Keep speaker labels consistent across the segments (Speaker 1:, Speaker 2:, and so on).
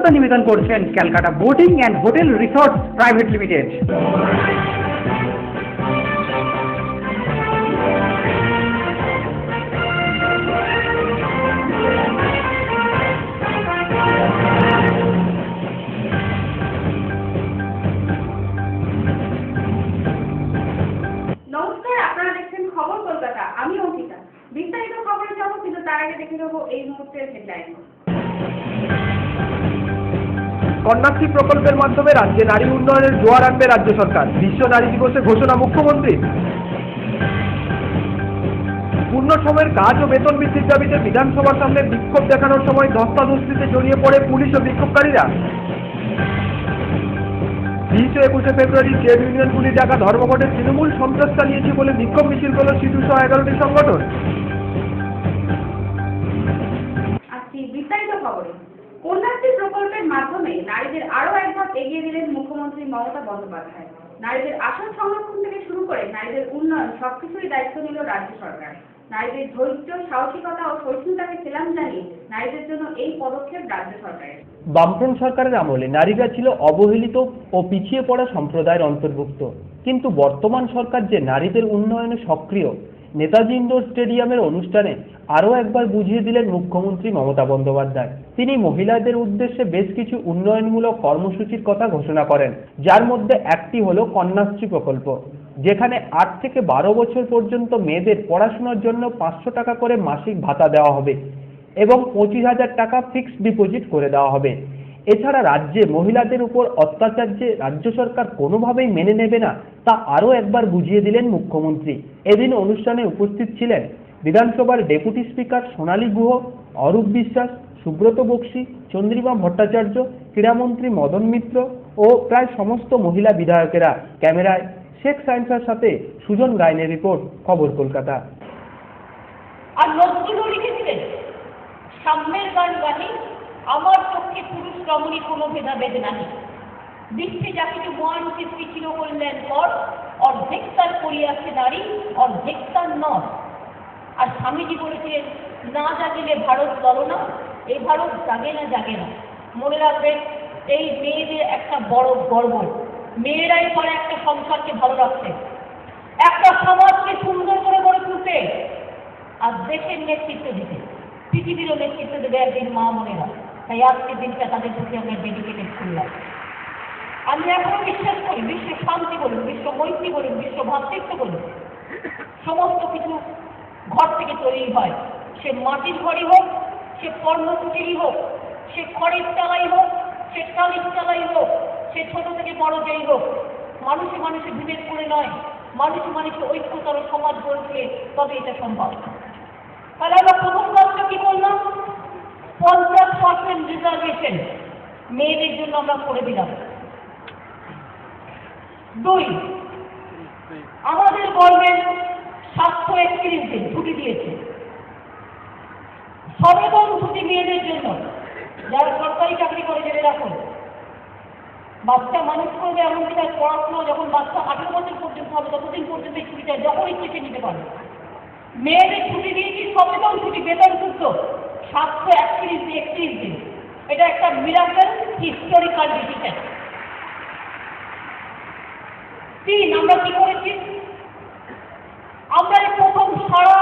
Speaker 1: সহায়তা নিবেদন করছেন Calcutta boating and hotel resort private limited.
Speaker 2: নমস্কার, আপনারা দেখছেন খবর কলকাতা। আমি অঙ্কিতা। বিস্তারিত খবরে যাব, কিন্তু তার আগে দেখে নেব এই মুহূর্তের হেডলাইন।
Speaker 3: কন্যাশ্রী প্রকল্পের মাধ্যমে রাজ্যে নারী উন্নয়নের জোয়ার আনবে রাজ্য সরকার। বিশ্ব নারী দিবসে ঘোষণা মুখ্যমন্ত্রী। পূর্ণ সময়ের কাজ ও বেতন বৃদ্ধির দাবিতে বিধানসভার সামনে বিক্ষোভ দেখানোর সময় ধস্তাধস্তিতে জড়িয়ে পড়ে পুলিশ ও বিক্ষোভকারীরা। 20 ও 21 ফেব্রুয়ারি ট্রেড ইউনিয়নগুলি ডাকা ধর্মঘটে তৃণমূল সন্ত্রাস চালিয়েছে বলে বিক্ষোভ মিছিল করল সিটু সহ 11টি সংগঠন।
Speaker 2: আজকে বিস্তারিত খবরে, কন্যাশ্রী প্রকল্পের মাধ্যমে নারীদের আরো এক ধাপ এগিয়ে দিলেন মুখ্যমন্ত্রী মমতা বন্দ্যোপাধ্যায়। নারীদের আসন সংরক্ষণ থেকে শুরু করে নারীদের উন্নয়ন সবকিছুই দায়িত্ব নিল রাজ্য সরকার। নারীদের ধৈর্য, সাহসিকতা ও সহিষ্ণুতাকে সেলাম জানিয়ে নারীদের জন্য এই পদক্ষেপ রাজ্য সরকারের।
Speaker 3: বামফ্রন্ট সরকারের আমলে নারীরা ছিল অবহেলিত ও পিছিয়ে পড়া সম্প্রদায়ের অন্তর্ভুক্ত, কিন্তু বর্তমান সরকার যে নারীদের উন্নয়নে সক্রিয়, নেতাজি ইন্ডোর স্টেডিয়ামের অনুষ্ঠানে আরও একবার বুঝিয়ে দিলেন মুখ্যমন্ত্রী মমতা বন্দ্যোপাধ্যায়। তিনি মহিলাদের উদ্দেশ্যে বেশ কিছু উন্নয়নমূলক কর্মসূচির কথা ঘোষণা করেন, যার মধ্যে একটি হলো কন্যাশ্রী প্রকল্প, যেখানে 8 থেকে 12 বছর পর্যন্ত মেয়েদের পড়াশোনার জন্য 500 টাকা করে মাসিক ভাতা দেওয়া হবে এবং 25,000 টাকা ফিক্সড ডিপোজিট করে দেওয়া হবে। এছাড়া রাজ্যে মহিলাদের উপর অত্যাচার যে রাজ্য সরকার কোনোভাবেই মেনে নেবে না, তা আরও একবার বুঝিয়ে দিলেন মুখ্যমন্ত্রী। এদিন অনুষ্ঠানে উপস্থিত ছিলেন বিধানসভার ডেপুটি স্পিকার সোনালী গুহ, অরূপ বিশ্বাস, সুব্রত বক্সী, চন্দ্রিমা ভট্টাচার্য, ক্রীড়ামন্ত্রী মদন মিত্র ও প্রায় সমস্ত মহিলা বিধায়কেরা। ক্যামেরায় শেখ সায়েন্সের সাথে সুজন গাইনের রিপোর্ট, খবর কলকাতা।
Speaker 4: আর নজরুলও লিখেছিলেন, সাম্যের গান গাহি, আমার চোখে পুরুষ রমণী কোনো ভেদাভেদ নাহি। বিশ্বে যা কিছু মহান সৃষ্টি ছিল করলেন পর, অর্ধেক তার করিয়াছে নারী, অর্ধেক তার নর। আর স্বামীজি বলেছিলেন, না জাগিলে ভারত চলো না, এই ভারত জাগে না জাগে না। মনে রাখবেন, এই মেয়েদের একটা বড় গর্ব, মেয়েরাই পারে একটা সংসারকে ভালো রাখতে, একটা সমাজকে সুন্দর করে গড়ে তুলতে, আর দেশের নেতৃত্ব দিতে, পৃথিবীরও নেতৃত্ব দেবে একদিন মা মনেরা। তাই আজকের দিনটা তাদের প্রতি আমরা ডেডিকেটেড করলাম। আমি এখনো বিশ্বাস করি, বিশ্ব শান্তি বলুন, বিশ্ব মৈত্রী বলুন, বিশ্ব ভ্রাতৃত্ব বলুন, সমস্ত কিছু ঘর থেকে তৈরি হয়। সে মাটির ঘরই হোক, সে কর্মসূচিরই হোক, সে খড়ের চালাই হোক, সে টালির চালাই হোক, সে ছোট থেকে বড় যেই হোক, মানুষে মানুষে বিভেদ করে নয়, মানুষে মানুষে ঐক্যতর সমাজ গড়তে, তবে এটা সম্ভব। তাহলে আমরা প্রথম কাজটা কি করলাম? 50% রিজার্ভেশন মেয়েদের জন্য আমরা করে দিলাম। 2, আমাদের গভর্নমেন্ট 731 দিন ছুটি দিয়েছে, সবেতন ছুটি মেয়েদের জন্য। যারা সরকারি চাকরি করে জেনে রাখুন, বাচ্চা মানুষ করবে এমনকি তার পড়াশোনা যখন বাচ্চা 18 বছর পর্যন্ত হবে ততদিন পর্যন্ত এই ছুটিটা যখন ইচ্ছে নিতে পারবে। মেয়েদের ছুটি দিয়েছি সবেতন ছুটি, বেতন যুক্ত 731 দিন। এটা একটা মিরাকল, হিস্টোরিক্যাল ডিসিশন। 3, আমরা কি করেছি? আমরা প্রথম সারা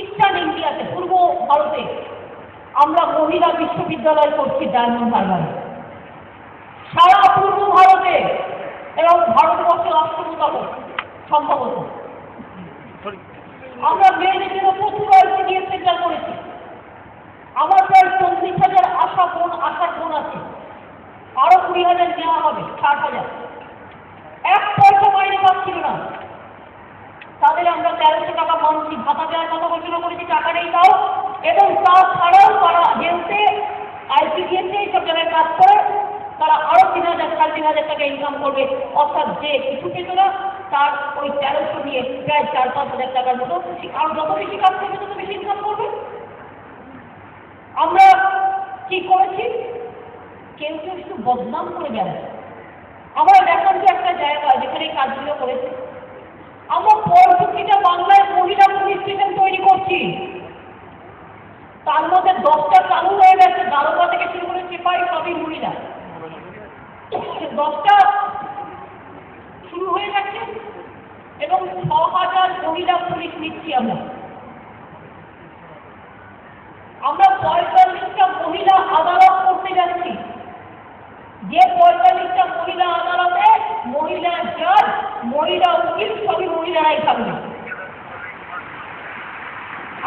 Speaker 4: ইস্টার্ন ইন্ডিয়াতে, পূর্ব ভারতে আমরা মহিলা বিশ্ববিদ্যালয় করছি ডায়মন্ড হারবারে। সারা পূর্ব ভারতে এবং ভারতবর্ষের 8তম সম্ভবত আমরা মেয়েদের জন্য প্রচুর আইসিডিএস সেন্টার করেছি। আমার প্রায় 40,000 আশার বোন আছে, আরো 20,000 নেওয়া হবে, 60,000। 1 পয়সা মাইনে পাচ্ছিল না, তাদের আমরা 1300 টাকা মান্থলি ভাতা দেওয়ার কথা ঘোষণা করেছি, টাকা নেই তাও। এবং তাছাড়াও তারা হেলথে, আইসিডিএসে এইসব জায়গায় কাজ করে, তারা আরো 3,000 3,500 টাকা ইনকাম করবে। অর্থাৎ যে কিছু পেত না, তার ওই 1300 নিয়ে প্রায় 4-5 হাজার টাকার মতো, আর যত বেশি কাজ করবে তত বেশি ইনকাম করবে। আমরা কি করেছি? কেউ কেউ একটু বদনাম করে বেড়াচ্ছে। আমরা দেখান যে একটা জায়গা যেখানে এই কাজগুলো করেছে, আমরা 65টা বাংলায় মহিলা পুলিশ স্টেশন তৈরি করছি। তার মধ্যে 10টা চালু হয়ে গেছে, দারোগা থেকে শুরু করে সিপাহী সবই 10টা শুরু হয়ে গেছে এবং 6,000 মহিলা পুলিশ নিচ্ছি আমরা। 45টা মহিলা আদালত করতে যাচ্ছি, যে 45টা মহিলা আদালতে মহিলা জাজ, মহিলা উকিল সবই মহিলারাই থাকবে।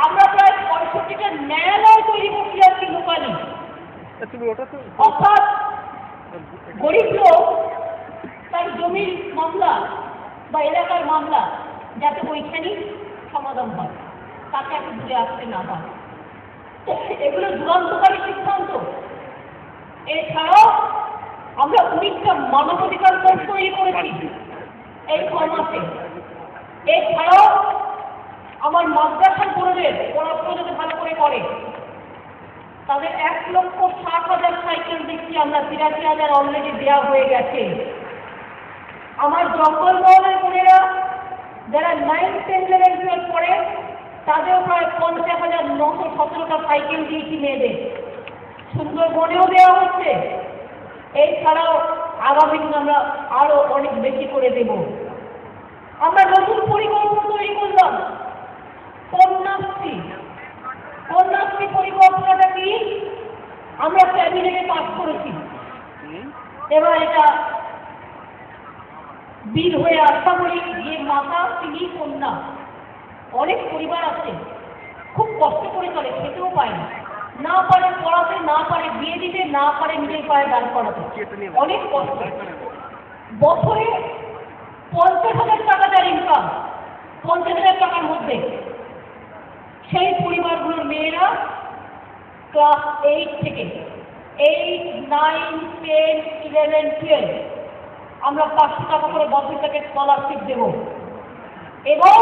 Speaker 4: আমরা প্রায় 65টা ন্যায়ালয় তৈরি করতে যাচ্ছি লোকালি। অর্থাৎ গরিব লোক তার জমির মামলা বা এলাকার মামলা যাতে ওইখানেই সমাধান হয়, তাকে এত দূরে আসতে না হয়। এগুলো যুগান্তকারী সিদ্ধান্ত। এছাড়াও আমরা 19টা মানবাধিকার কোড তৈরি করেছি এই 6 মাসে। এছাড়াও আমার মাদ্রাসার গুরুদের পড়াশোনা যাতে ভালো করে করে তাদের 1,60,000 সাইকেল দিচ্ছি আমরা। 83,000 অলরেডি দেওয়া হয়ে গেছে। আমার জঙ্গলমহলের বোনেরা যারা 9-10 লেভেল 12 পড়ে তাদেরও প্রায় 50,917টা সাইকেল দিয়েছি মেয়েদের। সুন্দরবনেও দেওয়া হচ্ছে। এছাড়াও আগামী দিন আমরা আরো অনেক বেশি করে দেব। আমরা নতুন পরিকল্পনা তৈরি করলাম, কন্যাশ্রী। কন্যাশ্রী পরিকল্পনাটা কি আমরা ক্যাবিনেটে পাস করেছি। এবার এটা বিল হয়ে আশা করি যে মাতা তিনি কন্যা। অনেক পরিবার আছে খুব কষ্ট করে চলে, খেতেও পায় না, না পারে পড়াতে, না পারে বিয়ে দিতে, না পারে নিজের পায়ে দাঁড় করাতে, অনেক কষ্ট। বছরে 50,000 টাকা যার ইনকাম, 50,000 টাকার মধ্যে সেই পরিবারগুলোর মেয়েরা ক্লাস 8 থেকে 8, 9, 10, 11, 12 আমরা 500 টাকা করে বছর থেকে স্কলারশিপ দেব। এবং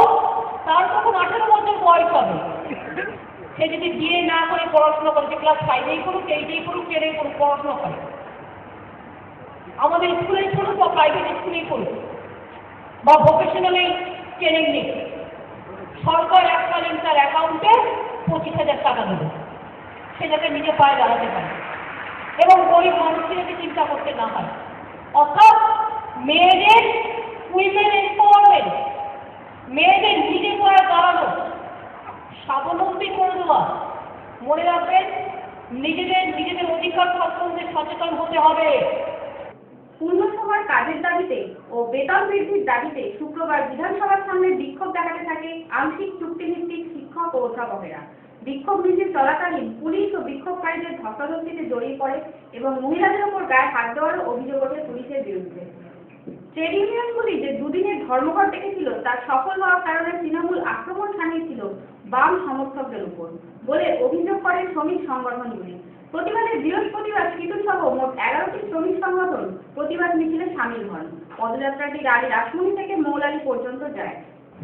Speaker 4: তার তখন 18 বছর বয়স হবে। সে যদি বিয়ে না করে পড়াশোনা করে, সে ক্লাস 5-এই করুক, 8-এই করুক, 10-এই করুক, পড়াশোনা করে আমাদের স্কুলেই করুক বা প্রাইভেট স্কুলেই করুক বা ভোকেশনালেই ট্রেনিং নিক, সরকার এককালীন তার অ্যাকাউন্টে 25,000 টাকা দেবে। সে যাতে নিজে পায়ে দাঁড়াতে পারে এবং গরিব মানুষদেরকে চিন্তা করতে না হয়। অর্থাৎ মেয়েদের উইমেন এম্পাওয়ারমেন্ট, মেয়েদের নিজে পায়ে দাঁড়ানো, স্বাবলম্বী করে দেওয়া। মনে রাখবেন, নিজেদের অধিকার সম্বন্ধে সচেতন হতে হবে।
Speaker 2: পূর্ণসময় কাজের দাবিতে ও বেতন বৃদ্ধির দাবিতে শুক্রবার বিধানসভার সামনে বিক্ষোভ দেখাতে থাকে আংশিক চুক্তিভিত্তিক শিক্ষক ও অধ্যাপকেরা। বিক্ষোভ মিছিল চলাকালীন পুলিশ ও বিক্ষোভকারীদের ধস্তাধস্তিতে জড়িয়ে পড়ে এবং মহিলাদের ওপর গায়ে হাত দেওয়ার অভিযোগ ওঠে পুলিশের বিরুদ্ধে। ট্রেড ইউনিয়নগুলি যে দুদিনের ধর্মঘট ডেকেছিল তার সফল হওয়ার কারণে তৃণমূল আক্রমণ শানিয়েছিল বাম সমর্থকদের উপর বলে অভিযোগ করেন শ্রমিক সংগঠনগুলি। প্রতিবাদে বৃহস্পতিবার সিটু সহ মোট 11টি শ্রমিক সংগঠন প্রতিবাদ মিছিলে সামিল হন। পদযাত্রাটি রানী রাসমণি থেকে মৌলালী পর্যন্ত যায়।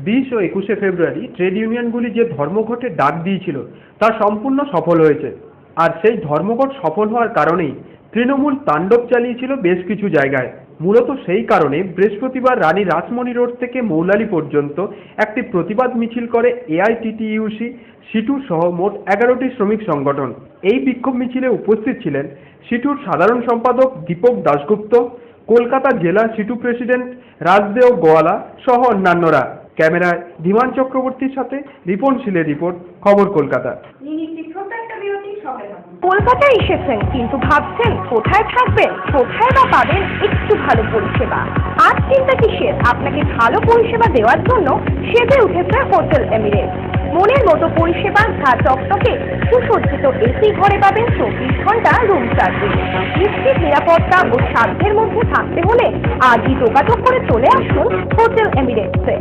Speaker 3: 20 ও 21শে ফেব্রুয়ারি ট্রেড ইউনিয়নগুলি যে ধর্মঘটের ডাক দিয়েছিল তা সম্পূর্ণ সফল হয়েছে। আর সেই ধর্মঘট সফল হওয়ার কারণেই তৃণমূল তাণ্ডব চালিয়েছিল বেশ কিছু জায়গায়। মূলত সেই কারণে বৃহস্পতিবার রানী রাসমণি রোড থেকে মৌলালী পর্যন্ত একটি প্রতিবাদ মিছিল করে এআইটিটিইউসি, সিটু সহ মোট 11টি শ্রমিক সংগঠন। এই বিক্ষোভ মিছিলে উপস্থিত ছিলেন সিটুর সাধারণ সম্পাদক দীপক দাশগুপ্ত, কলকাতা জেলা সিটু প্রেসিডেন্ট রাজদেও গোয়ালা সহ অন্যান্যরা। ক্যামেরায় ধীমান চক্রবর্তীর সাথে রিপন শীলের রিপোর্ট, খবর কলকাতা।
Speaker 5: কলকাতায় এসেছেন কিন্তু ভাবছেন কোথায় থাকবেন, কোথায় বা পাবেন একটু ভালো পরিষেবা। আর চিন্তা কিসের, আপনাকে ভালো পরিষেবা দেওয়ার জন্য সেজে উঠেছে হোটেল এমিরেটস। মনের মতো পরিষেবা, ঘা চকচকে সুসজ্জিত এসি ঘরে পাবেন 24 ঘন্টা রুম সার্ভিস। নিশ্চিত নিরাপত্তা ও সাধ্যের মধ্যে থাকতে হলে আজই যোগাযোগ করে চলে আসুন হোটেল এমিরেটসে।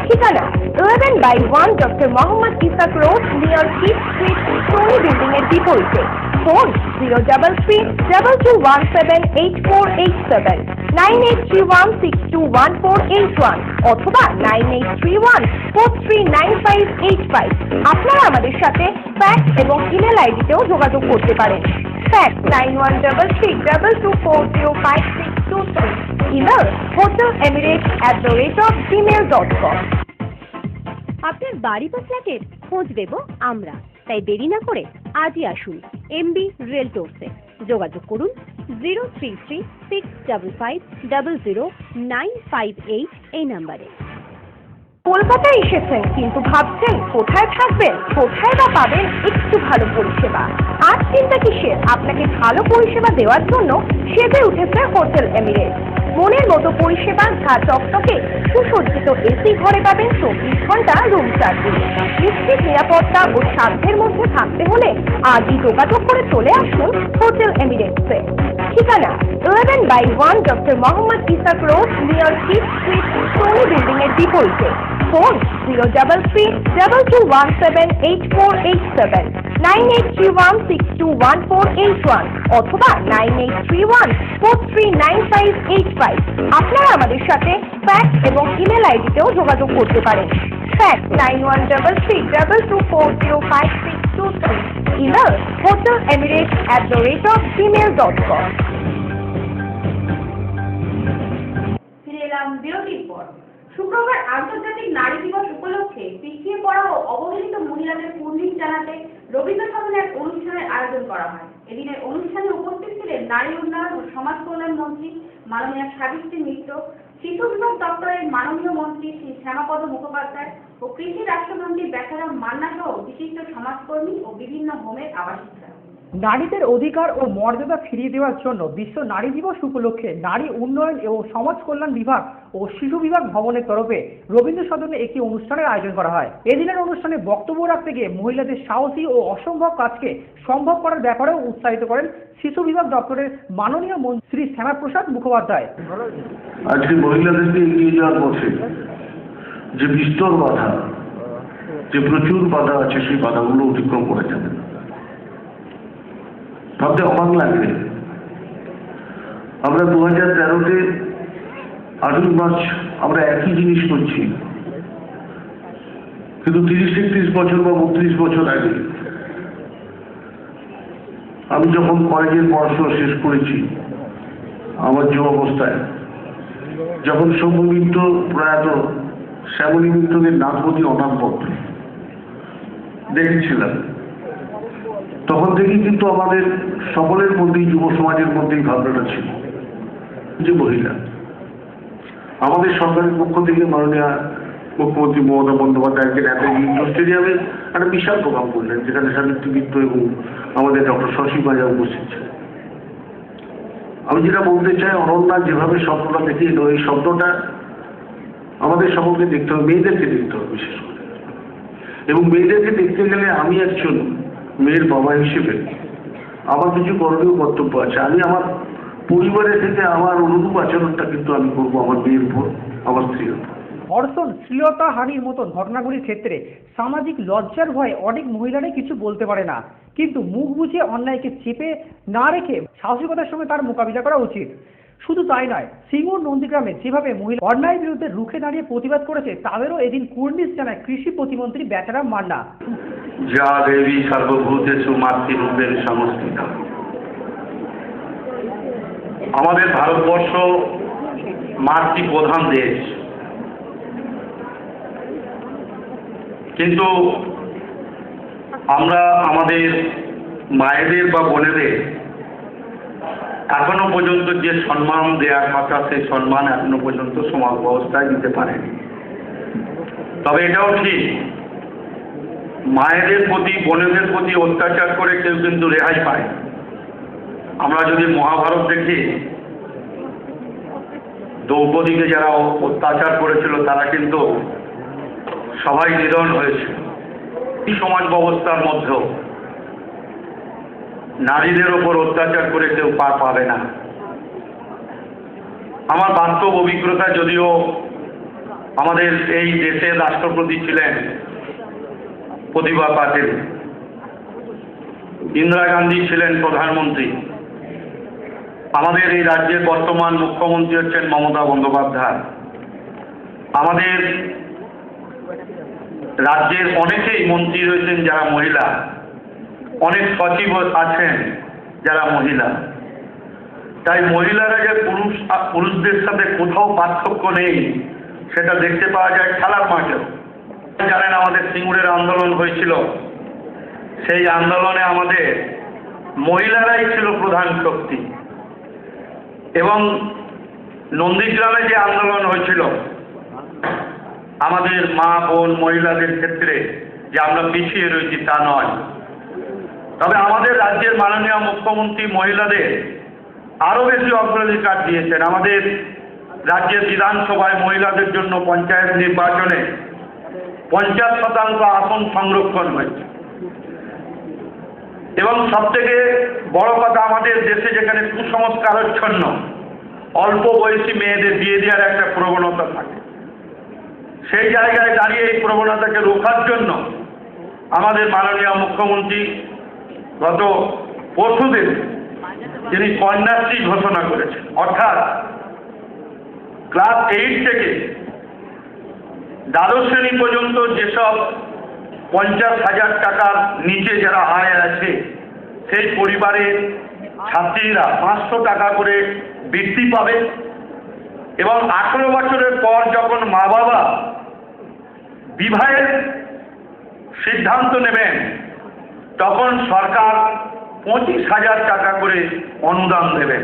Speaker 5: ঠিকানা 11/1 doctor Mohammad Ishaq road, near Kyd street, Sony building এর বিপরীতে। ফোন 033178487, 9831621481 অথবা 9831439585। আপনারা আমাদের সাথে ফ্যাক্স এবং ইমেল আইডিতেও যোগাযোগ করতে পারেন। Fax 913322405623, email hotelemirates@gmail.com।
Speaker 6: আপনার বাড়ি বা ফ্ল্যাটের খোঁজ দেব আমরা, তাই দেরি না করে আজই আসুন এমবি রিয়েলটরসে। যোগাযোগ করুন 03365500958 এই নম্বরে।
Speaker 5: কলকাতায় এসেছেন কিন্তু ভাবছেন কোথায় থাকবেন, কোথায় বা পাবেন একটু ভালো পরিষেবা। আর চিন্তা কিসের, আপনাকে ভালো পরিষেবা দেওয়ার জন্য সেজে উঠেছে হোটেল এমিরেটস। মনের মতো পরিষেবা, ঘা চকচকে সুসজ্জিত এসি ঘরে পাবেন 24 ঘন্টা রুম সার্ভিস। নিশ্চিত নিরাপত্তা ও সাধ্যের মধ্যে থাকতে হলে আজই যোগাযোগ করে চলে আসুন হোটেল এমিরেটসে। ঠিকানা 11/1 doctor Mohammad Ishaq road, near ship street, Sony building এর বিপরীতে। ফোন 033178487, 9831621481 অথবা 9831439585। আপনারা আমাদের সাথে ফ্যাক্স এবং ইমেল আইডিতেও যোগাযোগ করতে পারেন। Fax 913322405623, email hotelemirates@gmail.com।
Speaker 2: ফিরে এলাম বিরতির পর। শুক্রবার আন্তর্জাতিক নারী দিবস উপলক্ষে পিছিয়ে পড়া ও অবহেলিত মহিলাদের কুর্নিশ জানাতে রবীন্দ্র সদনে এক অনুষ্ঠানের আয়োজন করা হয়। এদিনের অনুষ্ঠানে উপস্থিত ছিলেন নারী উন্নয়ন ও সমাজ কল্যাণ মন্ত্রী মাননীয়া সাবিত্রী মিত্র, শিশু বিভাগ দপ্তরের মাননীয় মন্ত্রী শ্রী শ্যামাপদ মুখোপাধ্যায় ও কৃষি রাষ্ট্রমন্ত্রী বেচারাম মান্না সহ বিশিষ্ট সমাজকর্মী ও বিভিন্ন হোমের আবাসিকরা।
Speaker 1: নারীদের অধিকার ও মর্যাদা ফিরিয়ে দেওয়ার জন্য বিশ্ব নারী দিবস উপলক্ষে নারী উন্নয়ন ও সমাজ কল্যাণ বিভাগ ও শিশু বিভাগ ভবনের তরফে রবীন্দ্র সদনে একটি অনুষ্ঠানের আয়োজন করা হয়। এদিনের অনুষ্ঠানে বক্তব্য রাখতে গিয়ে মহিলাদের সাহসী ও অসম্ভব কাজকে সম্ভব করার ব্যাপারেও উৎসাহিত করেন শিশু বিভাগ দপ্তরের মাননীয় মন্ত্রী শ্রী শ্যামাপ্রসাদ মুখোপাধ্যায়।
Speaker 7: আজকে মহিলাদেরকে এগিয়ে যাওয়ার পথে যে বিস্তর বাধা, যে প্রচুর বাধা আছে, সেই বাধাগুলো অতিক্রম করা যাবে। ভাবতে অবাক লাগে, আমরা 2013-তে 8 মার্চ আমরা একই জিনিস করছি, কিন্তু 30-31 বছর বা 32 বছর আগে আমি যখন কলেজের পড়াশোনা শেষ করেছি, আমার যুব অবস্থায় যখন সৌম্য মিত্র প্রয়াত শ্যামলী মিত্রদের নাথপতি অনাথপত্র দেখেছিলাম, তখন থেকেই কিন্তু আমাদের সকলের মধ্যেই, যুব সমাজের মধ্যেই ভাবনাটা ছিল যে মহিলা। আমাদের সরকারের পক্ষ থেকে মাননীয় মুখ্যমন্ত্রী মমতা বন্দ্যোপাধ্যায় নেতাজি ইন্ডোর স্টেডিয়ামে একটা বিশাল প্রোগ্রাম করলেন, যেখানে সাবিত্রী মিত্র এবং আমাদের ডক্টর শশী মাজা উপস্থিত ছিলেন। আমি যেটা বলতে চাই, অনন্যা যেভাবে স্বপ্নটা দেখে এলো, এই স্বপ্নটা আমাদের সকলকে দেখতে হবে, মেয়েদেরকে দেখতে হবে বিশেষ করে। এবং মেয়েদেরকে দেখতে গেলে আমি একজন মেয়ের বাবা হিসেবে আমার কিছু করণীয় কর্তব্য আছে। আমি আমার পরিবারের থেকে আমার অনুরূপ আচরণটা কিন্তু আমি করবো আমার মেয়ের উপর, আমার স্ত্রীর উপর।
Speaker 1: ধর্ষণ, শ্লীলতা হানির মতো ঘটনাগুলির ক্ষেত্রে সামাজিক লজ্জার ভয়ে অনেক মহিলারাই কিছু বলতে পারে না, কিন্তু মুখ বুঝে অন্যায়কে চেপে না রেখে সাহসিকতার সঙ্গে তার মোকাবিলা করা উচিত। শুধু তাই নয়, সিঙ্গুর নন্দীগ্রামে যেভাবে মহিলা অন্যায়ের বিরুদ্ধে রুখে দাঁড়িয়ে প্রতিবাদ করেছে, তাদেরও এদিন কুর্নিশ জানায় কৃষি প্রতিমন্ত্রী বেচারাম মান্না।
Speaker 7: যা দেবী সর্বভূতেষু মাতৃরূপেণ সংস্থিতা। আমাদের ভারতবর্ষ মাতৃ প্রধান দেশ, কিন্তু আমরা আমাদের মায়েদের বা বোনেদের এখনো পর্যন্ত যে সম্মান দেওয়ার কথা, সেই সম্মান এখনো পর্যন্ত সমাজ ব্যবস্থায় দিতে পারেনি। তবে এটাও ঠিক, মায়েদের প্রতি, বোনেদের প্রতি অত্যাচার করে কেউ কিন্তু রেহাই পায়। আমরা যদি মহাভারত দেখি, দ্রৌপদীকে যারা অত্যাচার করেছিল তারা কিন্তু সবাই নিধন হয়েছিল। এই সমাজ ব্যবস্থার মধ্যেও নারীদের ওপর অত্যাচার করে কেউ পার পাবে না। আমার বাস্তব অভিজ্ঞতা, যদিও আমাদের এই দেশের রাষ্ট্রপতি ছিলেন প্রতিভা পাটিল, ইন্দিরা গান্ধী ছিলেন প্রধানমন্ত্রী, আমাদের এই রাজ্যের বর্তমান মুখ্যমন্ত্রী হচ্ছেন মমতা বন্দ্যোপাধ্যায়। আমাদের রাজ্যের অনেকেই মন্ত্রী রয়েছেন যারা মহিলা, অনেক সচিব আছেন যারা মহিলা। তাই মহিলারা যে পুরুষদের সাথে কোথাও পার্থক্য নেই, সেটা দেখতে পাওয়া যায় খেলার মাঠেও। জানেন, আমাদের সিঙ্গুরের আন্দোলন হয়েছিল, সেই আন্দোলনে আমাদের
Speaker 8: মহিলারাই ছিল প্রধান শক্তি। এবং নন্দীগ্রামে যে আন্দোলন হয়েছিল আমাদের মা বোন মহিলাদের ক্ষেত্রে যে আমরা পিছিয়ে রয়েছি তা নয়, তবে আমাদের রাজ্যের মাননীয় মুখ্যমন্ত্রী মহিলাদের আরো বেশি অগ্রাধিকার দিয়েছেন। আমাদের রাজ্যের বিধানসভায় মহিলাদের জন্য পঞ্চায়েত নির্বাচনে 50% আসন সংরক্ষণ হয়েছে। এবং সবথেকে বড় কথা, আমাদের দেশে যেখানে কুসংস্কারাচ্ছন্ন অল্প বয়সী মেয়েদের বিয়ে দেওয়ার একটা প্রবণতা থাকে, সেই জায়গায় দাঁড়িয়ে এই প্রবণতাকে রোখার জন্য আমাদের মাননীয় মুখ্যমন্ত্রী গত পরশুদিন তিনি কন্যাশ্রী ঘোষণা করেছেন। অর্থাৎ ক্লাস 8 থেকে দ্বাদশ শ্রেণী পর্যন্ত যেসব 50,000 টাকার নিচে যারা আয় আছে সেই পরিবারের ছাত্রীরা 500 টাকা করে বৃত্তি পাবে। এবং 18 বছরের পর যখন মা বাবা বিবাহের সিদ্ধান্ত নেবেন তখন সরকার 25,000 টাকা করে অনুদান দেবেন।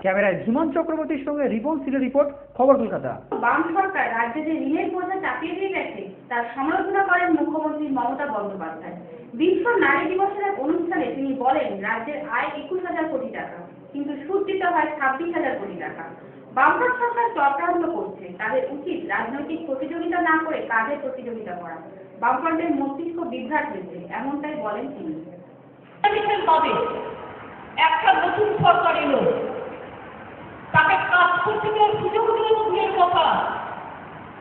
Speaker 1: ক্যামেরায় ধীমান চক্রবর্তীর সঙ্গে রিপন সিলের রিপোর্ট, খবর কলকাতা।
Speaker 2: বাম সরকার রাজ্যে যে ঋণের বোঝা চাপিয়ে দিয়ে গেছে তার সমালোচনা করেন মুখ্যমন্ত্রী মমতা বন্দ্যোপাধ্যায়। বিশ্ব নারী দিবসের এক অনুষ্ঠানে তিনি বলেন রাজ্যের আয় 21,000 কোটি টাকা, কিন্তু সুদ দিতে হয় 26,000 কোটি টাকা। বামফ্রন্ট সরকার চক্রান্ত করছে, তাদের উচিত রাজনৈতিক প্রতিযোগিতা না করে কাজের প্রতিযোগিতা করা। বামফ্রন্টের মস্তিষ্ক বিভ্রাট হয়েছে, এমনটাই বলেন তিনি।
Speaker 4: একটা নতুন সরকার এলো, তাকে কাজ করতে দেওয়ার সুযোগ দিলে তো দূরের কথা,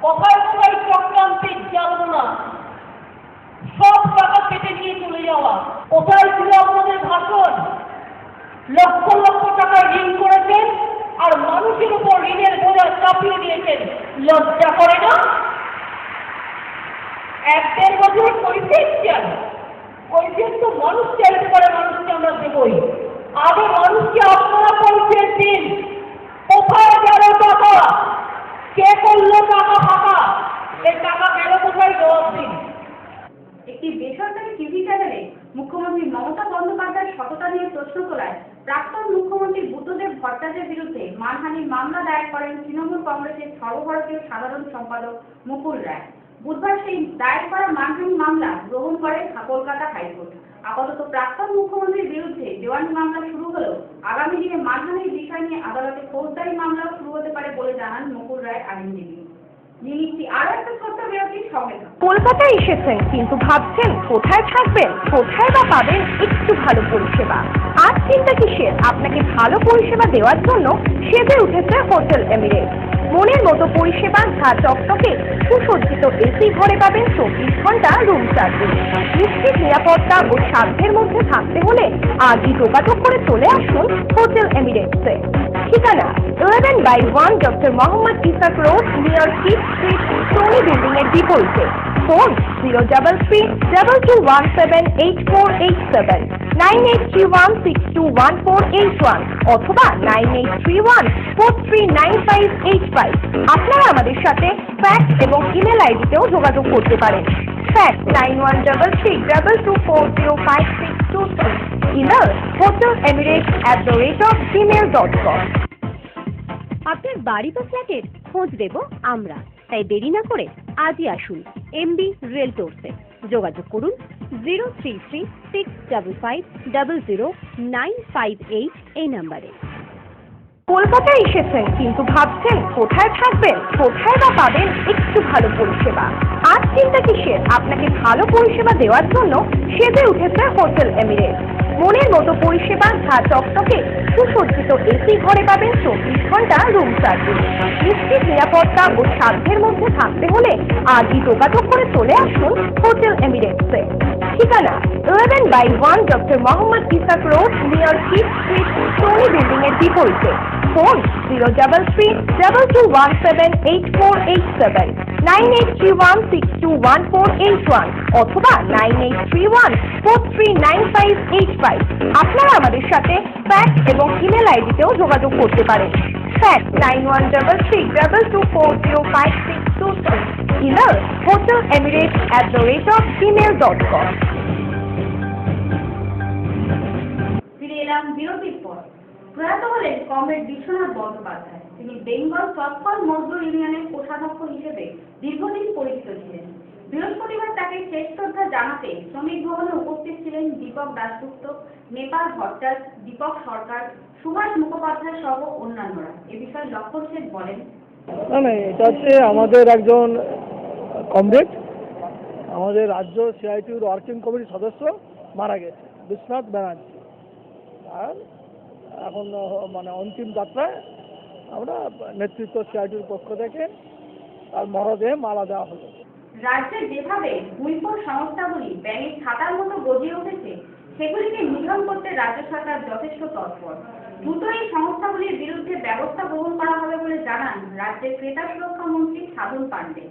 Speaker 4: কথায় কথায় চক্রান্তের জানবো না, সব টাকা কেটে নিয়ে চলে যাওয়া। কোথায় ছিল আপনাদের ভাষণ? লক্ষ লক্ষ টাকা ঋণ করেছেন আর মানুষের উপর ঋণের বোঝা চাপিয়ে দিয়েছেন। লজ্জা করে না? 1-1.5 বছর কৈফিয়ত চান, কৈফিয়ত তো মানুষ চাইতে পারে, মানুষকে আমরা দেবই। আগে মানুষকে আপনারা কৈফিয়ত দিন। কোথায় গেল টাকা? কে করলো টাকা ফাঁকা? এই টাকা গেল কোথায়? জবাব দিন।
Speaker 2: একটি বেসরকারি টিভি চ্যানেলে মুখ্যমন্ত্রী মমতা বন্দ্যোপাধ্যায়ের সততা নিয়ে প্রশ্ন তোলায় প্রাক্তন মুখ্যমন্ত্রী বুদ্ধদেব ভট্টাচার্যের বিরুদ্ধে মানহানির মামলা দায়ের করেন তৃণমূল কংগ্রেসের সর্বভারতীয় সাধারণ সম্পাদক মুকুল রায়। বুধবার সেই দায়ের করা মানহানি মামলা গ্রহণ করে কলকাতা হাইকোর্ট। আপাতত প্রাক্তন মুখ্যমন্ত্রীর বিরুদ্ধে দেওয়ানি মামলা শুরু হলেও আগামী দিনে মানহানির বিষয় নিয়ে আদালতে ফৌজদারি মামলাও শুরু হতে পারে বলে জানান মুকুল রায় আইনজীবী। আরো একটা ছোট্ট বিরতির সঙ্গে
Speaker 5: কলকাতায় এসেছেন কিন্তু ভাবছেন কোথায় থাকবেন, কোথায় বা পাবেন একটু ভালো পরিষেবা। আর চিন্তা কিসের, আপনাকে ভালো পরিষেবা দেওয়ার জন্য সেজে উঠেছে হোটেল এমিরেটস। মনের মতো পরিষেবা, ঝা চকচকে সুসজ্জিত এসি ঘরে পাবেন 24 ঘন্টা রুম সার্ভিস। নিশ্চিত নিরাপত্তা ও সাধ্যের মধ্যে থাকতে হলে আজই যোগাযোগ করে চলে আসুন হোটেল এমিরেটসে। ঠিকানা 11/1 doctor Mohammad Ishaq road, near Kyd street, Sony building এর বিপরীতে। ফোন 033178487, 9831621481 অথবা 9831439585। আপনারা আমাদের সাথে ফ্যাক্স এবং ইমেল আইডিতেও যোগাযোগ করতে পারেন। Fax 913322405623, email hotelemirates@gmail.com।
Speaker 6: আপনার বাড়ি বা ফ্ল্যাটের খোঁজ দেব আমরা, তাই দেরি না করে আজই আসুন এমবি রিয়েলটরসে। যোগাযোগ করুন 033655000958 এই নাম্বারে।
Speaker 5: কলকাতায় এসেছেন কিন্তু ভাবছেন কোথায় থাকবেন, কোথায় বা পাবেন একটু ভালো পরিষেবা। আর চিন্তা কিসের, আপনাকে ভালো পরিষেবা দেওয়ার জন্য সেজে উঠেছে হোটেল এমিরেটস। মনের মতো পরিষেবা, ঝা চকচকে সুসজ্জিত এসি ঘরে পাবেন 24 ঘন্টা রুম সার্ভিস। নিশ্চিত নিরাপত্তা ও সাধ্যের মধ্যে থাকতে হলে আজই যোগাযোগ করে চলে আসুন হোটেল এমিরেটসে। ঠিকানা 11/1 doctor Mohammad Ishaq road, near Kyd street, Sony building এর বিপরীতে। ফোন 03312178487, 9831621481 অথবা 9831439585। আপনারা আমাদের সাথে ফ্যাক্স এবং ইমেল আইডিতেও যোগাযোগ করতে পারেন। Fax 913322405623, email hotelemirates@gmail.com।
Speaker 2: এলাম বিরতির পর। প্রয়াত হলেন কমরেড বিশ্বনাথ বন্দ্যোপাধ্যায়। তিনি বেঙ্গল চটফল মজদুর ইউনিয়নের কোষাধ্যক্ষ হিসেবে দীর্ঘদিন পরিচিত ছিলেন। বৃহস্পতিবার তাকে শেষ শ্রদ্ধা জানাতে শ্রমিক ভবনে উপস্থিত ছিলেন দীপক দাশগুপ্ত, নেপাল ভট্টাচার্য, দীপক সরকার, সুভাষ মুখোপাধ্যায় সহ অন্যান্যরা। এ বিষয়ে লক্ষণ শেঠ বলেন,
Speaker 9: না এটা হচ্ছে আমাদের একজন কমরেড, আমাদের রাজ্য সিআইটিউর ওয়ার্কিং কমিটির সদস্য মারা গেছে, বিশ্বনাথ ব্যানার্জি। আর এখন মানে অন্তিম যাত্রায় আমরা নেতৃত্ব সিআইটিউর পক্ষ থেকে তার মরদেহে মালা দেওয়া হলো।
Speaker 2: রাজ্যে যেভাবে ভূইপোর সংস্থাগুলি ব্যাঙের ছাতার মতো গজিয়ে উঠেছে, সেগুলিকে নিধন করতে রাজ্য সরকার যথেষ্ট তৎপর। দ্রুত এই সংস্থাগুলির বিরুদ্ধে ব্যবস্থা গ্রহণ করা হবে বলে জানান রাজ্যের ক্রেতা সুরক্ষা মন্ত্রী সাধন পাণ্ডে।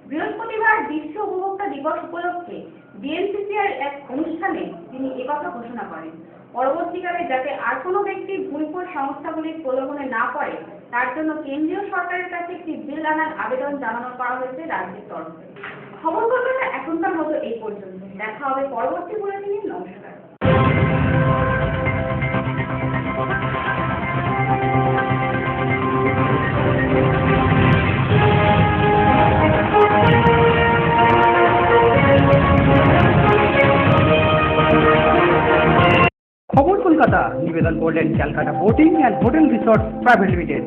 Speaker 2: বৃহস্পতিবার বিশ্ব উপভোক্তা দিবস উপলক্ষে ডিএনসিসিআর এক অনুষ্ঠানে তিনি একথা ঘোষণা করেন। পরবর্তীকালে যাতে আর কোনো ব্যক্তি ভূইপোর সংস্থাগুলির প্রলোভনে না পড়ে, তার জন্য কেন্দ্রীয় সরকারের কাছে একটি বিল আনার আবেদন জানানো করা হয়েছে রাজ্যের তরফে। খবর কলকাতা এখনকার মতো এই পর্যন্ত। দেখা হবে পরবর্তী বুলেটিনে। নমস্কার।
Speaker 1: খবর কলকাতা নিবেদন করলেন Calcutta boating and hotel resort private limited.